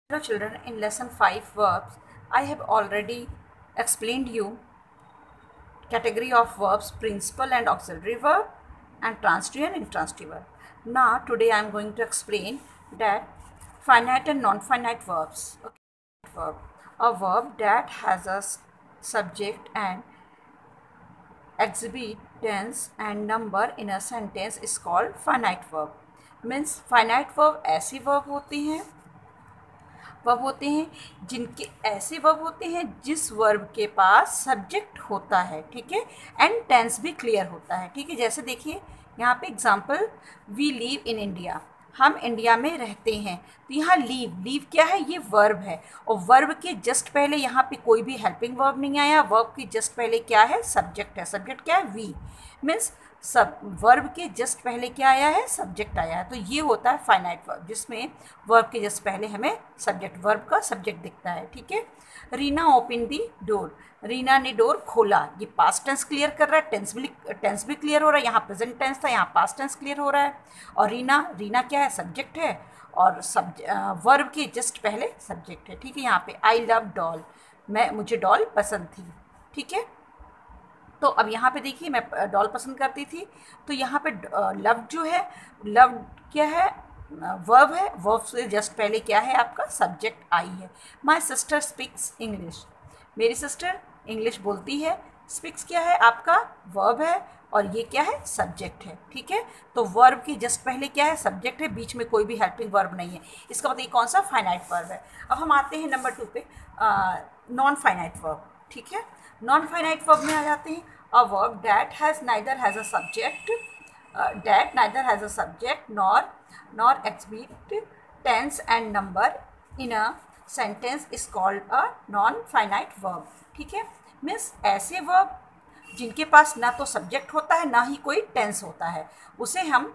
Hello children, in lesson 5 verbs, I have already explained you category of verbs, principal and auxiliary verb and transitive and intransitive verb. Now today I am going to explain that finite and non-finite verbs. Okay. A verb that has a subject and exhibit tense and number in a sentence is called finite verb. Means finite verb ऐसे verb होते हैं जिनके ऐसे verb होते हैं जिस verb के पास subject होता है, ठीक है, एंड टेंस भी क्लियर होता है, ठीक है। जैसे देखिए यहाँ पे example, we live in India, हम इंडिया में रहते हैं। तो यहाँ लीव क्या है, ये वर्ब है और वर्ब के जस्ट पहले यहाँ पे कोई भी हेल्पिंग वर्ब नहीं आया। वर्ब के जस्ट पहले क्या है, सब्जेक्ट है। सब्जेक्ट क्या है, वी। मीन्स सब वर्ब के जस्ट पहले क्या आया है, सब्जेक्ट आया है। तो ये होता है फाइनाइट वर्ब, जिसमें वर्ब के जस्ट पहले हमें सब्जेक्ट, वर्ब का सब्जेक्ट दिखता है, ठीक है। रीना ओपन दी डोर, रीना ने डोर खोला। ये पास्ट टेंस क्लियर कर रहा है, टेंस भी क्लियर हो रहा है। यहाँ प्रेजेंट टेंस था, यहाँ पास्ट टेंस क्लियर हो रहा है। और रीना क्या है, सब्जेक्ट है और वर्ब के जस्ट पहले सब्जेक्ट है, ठीक है। यहाँ पे आई लव डॉल, मुझे डॉल पसंद थी, ठीक है। तो अब यहाँ पे देखिए मैं डॉल पसंद करती थी, तो यहाँ पे लव जो है, लव क्या है, वर्ब है। वर्ब से जस्ट पहले क्या है, आपका सब्जेक्ट आई है। माई सिस्टर स्पीक्स इंग्लिश, मेरी सिस्टर इंग्लिश बोलती है। स्पीक्स क्या है, आपका वर्ब है और ये क्या है, सब्जेक्ट है, ठीक है। तो वर्ब के जस्ट पहले क्या है, सब्जेक्ट है, बीच में कोई भी हेल्पिंग वर्ब नहीं है। इसका मतलब ये कौन सा, फाइनाइट वर्ब है। अब हम आते हैं नंबर 2 पे, नॉन फाइनाइट वर्ब, ठीक है। नॉन फाइनाइट वर्ब में आ जाते हैं, a verb that neither has a subject nor exhibit tense and number in a sentence is called a non-finite verb, ठीक है। मीन्स ऐसे वर्ब जिनके पास ना तो सब्जेक्ट होता है ना ही कोई टेंस होता है, उसे हम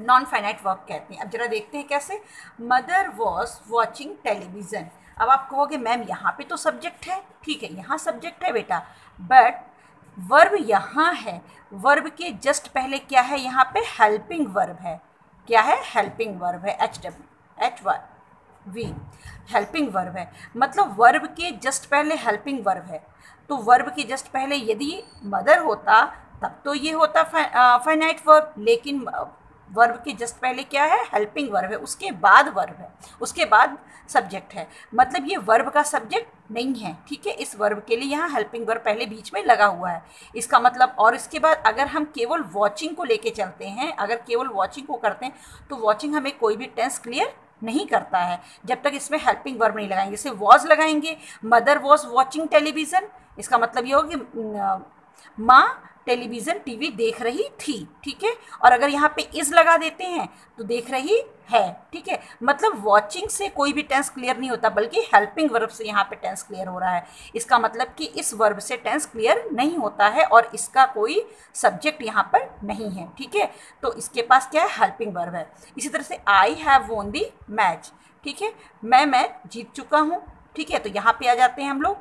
नॉन फाइनाइट वर्ब कहते हैं। अब जरा देखते हैं कैसे। Mother was watching television. अब आप कहोगे मैम यहाँ पे तो सब्जेक्ट है, ठीक है, यहाँ सब्जेक्ट है बेटा, बट वर्ब यहाँ है। वर्ब के जस्ट पहले क्या है, यहाँ पे हेल्पिंग वर्ब है। क्या है, हेल्पिंग वर्ब है, HW हेल्पिंग वर्ब है। मतलब वर्ब के जस्ट पहले हेल्पिंग वर्ब है। तो वर्ब के जस्ट पहले यदि मदर होता तब तो ये होता फाइनाइट वर्ब, लेकिन वर्ब के जस्ट पहले क्या है, हेल्पिंग वर्ब है, उसके बाद वर्ब है, उसके बाद सब्जेक्ट है। मतलब ये वर्ब का सब्जेक्ट नहीं है, ठीक है। इस वर्ब के लिए यहाँ हेल्पिंग वर्ब पहले बीच में लगा हुआ है, इसका मतलब। और इसके बाद अगर हम केवल वॉचिंग को लेके चलते हैं, अगर केवल वॉचिंग को करते हैं तो वॉचिंग हमें कोई भी टेंस क्लियर नहीं करता है जब तक इसमें हेल्पिंग वर्ब नहीं लगाएंगे। जैसे वॉज लगाएंगे, मदर वॉज वॉचिंग टेलीविज़न, इसका मतलब ये होगा कि माँ टेलीविज़न टीवी देख रही थी, ठीक है। और अगर यहाँ पे इज़ लगा देते हैं तो देख रही है, ठीक है। मतलब वॉचिंग से कोई भी टेंस क्लियर नहीं होता, बल्कि हेल्पिंग वर्ब से यहाँ पे टेंस क्लियर हो रहा है। इसका मतलब कि इस वर्ब से टेंस क्लियर नहीं होता है और इसका कोई सब्जेक्ट यहाँ पर नहीं है, ठीक है। तो इसके पास क्या है, हेल्पिंग वर्ब है। इसी तरह से आई हैव वोन दी मैच, ठीक है, मैं मैच जीत चुका हूँ, ठीक है। तो यहाँ पे आ जाते हैं हम लोग,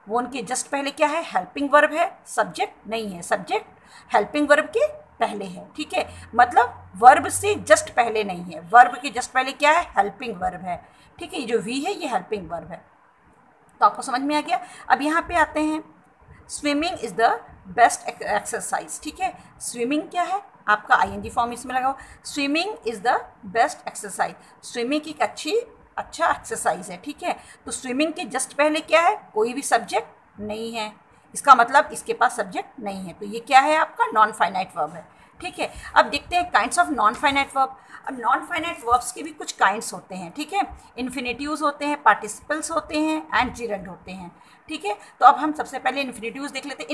वोन के जस्ट पहले क्या है, हेल्पिंग वर्ब है, सब्जेक्ट नहीं है। सब्जेक्ट हेल्पिंग वर्ब के पहले है, ठीक है। मतलब वर्ब से जस्ट पहले नहीं है, वर्ब के जस्ट पहले क्या है, हेल्पिंग वर्ब है, ठीक है। ये जो वी है ये हेल्पिंग वर्ब है। तो आपको समझ में आ गया। अब यहाँ पे आते हैं, swimming is the best exercise, ठीक है। स्विमिंग क्या है, आपका ING फॉर्म इसमें लगाओ। Swimming is the best exercise, swimming की अच्छा एक्सरसाइज है, ठीक है। तो स्विमिंग के जस्ट पहले क्या है, कोई भी सब्जेक्ट नहीं है, इसका मतलब इसके पास सब्जेक्ट नहीं है। तो ये क्या है, आपका नॉन फाइनाइट वर्ब है, ठीक है। अब देखते हैं kinds of non finite verb. अब नॉन फाइनाइट वर्ब्स के भी कुछ काइंड्स होते हैं, ठीक है। इन्फिनिटिव्स होते हैं, पार्टिसिपल्स होते हैं एंड जिरंड होते हैं, ठीक है। तो अब हम सबसे पहले इन्फिनिटिव्स देख लेते हैं।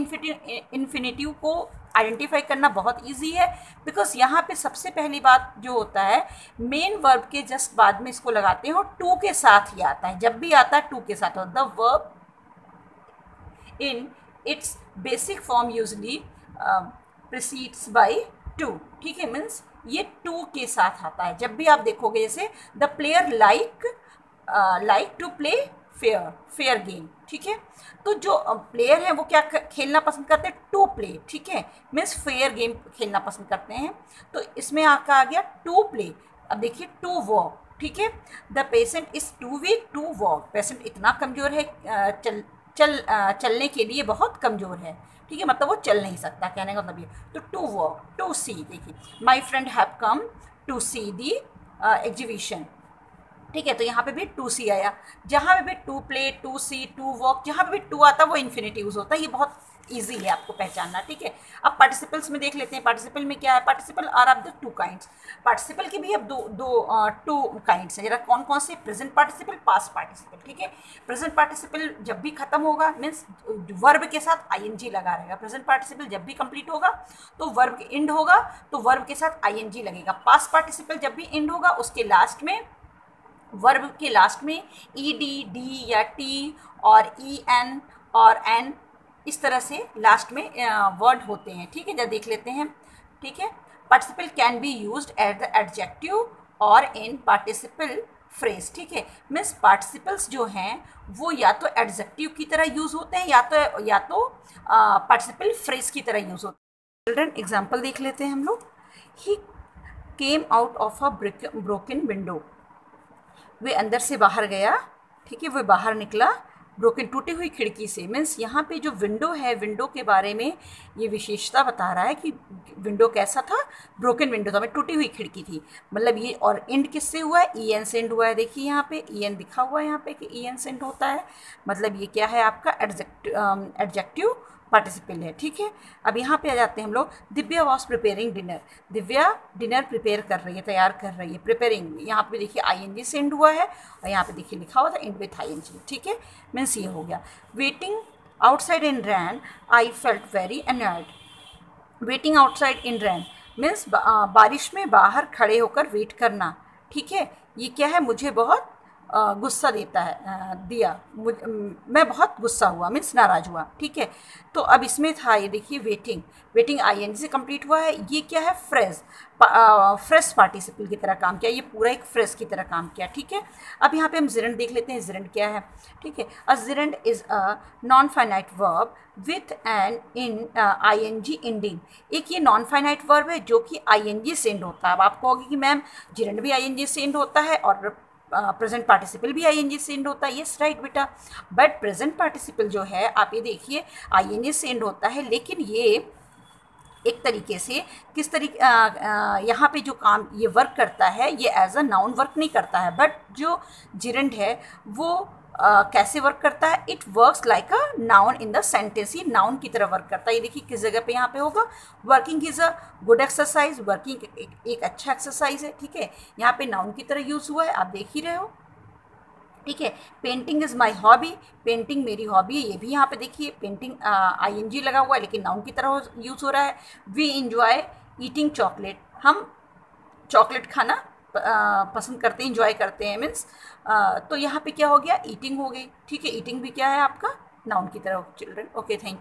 इन्फिनिटिव को आइडेंटिफाई करना बहुत ईजी है, बिकॉज यहाँ पे सबसे पहली बात जो होता है, मेन वर्ब के जस्ट बाद में इसको लगाते हैं और टू के साथ ही आता है। जब भी आता है टू के साथ, the verb in its basic form usually precedes by two, ठीक है। मीन्स ये टू के साथ आता है। जब भी आप देखोगे, जैसे the player like to play fair game, ठीक है। तो जो प्लेयर हैं वो क्या खेलना पसंद करते हैं, टू प्ले, ठीक है। मीन्स फेयर गेम खेलना पसंद करते हैं। तो इसमें आपका आ गया टू प्ले। अब देखिए टू वर्ब, ठीक है। The patient is too weak to walk, patient इतना कमज़ोर है, चलने के लिए बहुत कमज़ोर है, ठीक है, मतलब वो चल नहीं सकता, कहने का मतलब ये। तो टू वॉक, टू सी, देखिए my friend have come to see the exhibition, ठीक है। तो यहाँ पे भी टू सी आया, जहाँ पे भी to play, to see, to walk, जहाँ पे भी टू आता है वो इन्फिनिटी यूज़ होता है, ये बहुत ईजी है आपको पहचानना, ठीक है। अब पार्टिसिपल्स में देख लेते हैं, पार्टिसिपल में क्या है, participle are of the two kinds, participle के भी अब टू काइंड्स हैं, जरा कौन कौन से, प्रेजेंट पार्टिसिपल, पास्ट पार्टिसिपल, ठीक है। प्रेजेंट पार्टिसिपल जब भी खत्म होगा मीन्स वर्ब के साथ आईएनजी लगा रहेगा, प्रेजेंट पार्टिसिपल जब भी कंप्लीट होगा तो वर्ब एंड होगा तो वर्ब के साथ आईएनजी लगेगा, पास्ट पार्टिसिपल जब भी एंड होगा उसके लास्ट में, वर्ब के लास्ट में ई डी, डी या टी और ई एन और एन, इस तरह से लास्ट में वर्ड होते हैं, ठीक है। जब देख लेते हैं, ठीक है। Participle can be used at the adjective और इन पार्टिसिपल फ्रेज, ठीक है। मीन्स पार्टिसिपल्स जो हैं वो या तो एडजेक्टिव की तरह यूज़ होते हैं या तो पार्टिसिपल फ्रेज की तरह यूज़ होते हैं। चिल्ड्रन एग्जाम्पल देख लेते हैं हम लोग। He came out of a broken window, वे अंदर से बाहर गया, ठीक है, वो बाहर निकला ब्रोकन, टूटी हुई खिड़की से। मीन्स यहाँ पे जो विंडो है, विंडो के बारे में ये विशेषता बता रहा है कि विंडो कैसा था, ब्रोकन विंडो था, टूटी हुई खिड़की थी, मतलब ये। और एंड किससे हुआ है, ई एन से एंड हुआ है, देखिए यहाँ पे ई एन दिखा हुआ है यहाँ पे कि ई एन से एंड होता है, मतलब ये क्या है आपका एडजेक्टिव पार्टिसिपल है, ठीक है। अब यहाँ पे आ जाते हैं हम लोग। Divya was preparing dinner, Divya dinner prepare कर रही है, तैयार कर रही है, प्रिपेयरिंग, यहाँ पे देखिए आईएनजी से एंड हुआ है और यहाँ पे देखिए लिखा हुआ था एंड विथ आईएनजी, ठीक है। मीन्स ये हो गया। Waiting outside in rain I felt very annoyed, waiting outside in rain means बारिश में बाहर खड़े होकर वेट करना, ठीक है। ये क्या है, मुझे बहुत गुस्सा देता है, मैं बहुत गुस्सा हुआ, मीन्स नाराज़ हुआ, ठीक है। तो अब इसमें था ये देखिए वेटिंग, वेटिंग आईएनजी से कंप्लीट हुआ है, ये क्या है, फ्रेज, फ्रेश पार्टिसिपल की तरह काम किया, ये पूरा एक फ्रेश की तरह काम किया, ठीक है। अब यहाँ पे हम जिरेंड देख लेते हैं, जिरेंड क्या है, ठीक है। A gerund is a non finite verb with an in ING ending, एक ये नॉन फाइनाइट वर्ब है जो कि आईएनजी से एंड होता है। अब आप कहोगे कि मैम जिरेंड भी आईएनजी से एंड होता है और प्रेजेंट पार्टिसिपल भी आईएनजी से एंड होता है, यस राइट बेटा, बट प्रेजेंट पार्टिसिपल जो है आप ये देखिए आईएनजी से एंड होता है, लेकिन ये एक तरीके से किस तरीके यहाँ पे जो काम ये वर्क करता है ये एज अ नाउन वर्क नहीं करता है, बट जो जिरेंड है वो कैसे वर्क करता है, it works like a noun in the sentence, ये नाउन की तरह वर्क करता है। ये देखिए किस जगह पे यहाँ पे होगा, working is a good exercise, working एक अच्छा एक्सरसाइज है, ठीक है। यहाँ पे नाउन की तरह यूज़ हुआ है, आप देख ही रहे हो, ठीक है। Painting is my hobby, painting मेरी हॉबी है, ये भी यहाँ पे देखिए पेंटिंग आईएनजी लगा हुआ है लेकिन नाउन की तरह यूज़ हो रहा है। वी इंजॉय ईटिंग चॉकलेट, हम चॉकलेट खाना पसंद करते हैं, इंजॉय करते हैं, मीन्स तो यहाँ पे क्या हो गया, ईटिंग हो गई, ठीक है। ईटिंग भी क्या है आपका नाउन की तरह, चिल्ड्रन, ओके, थैंक यू।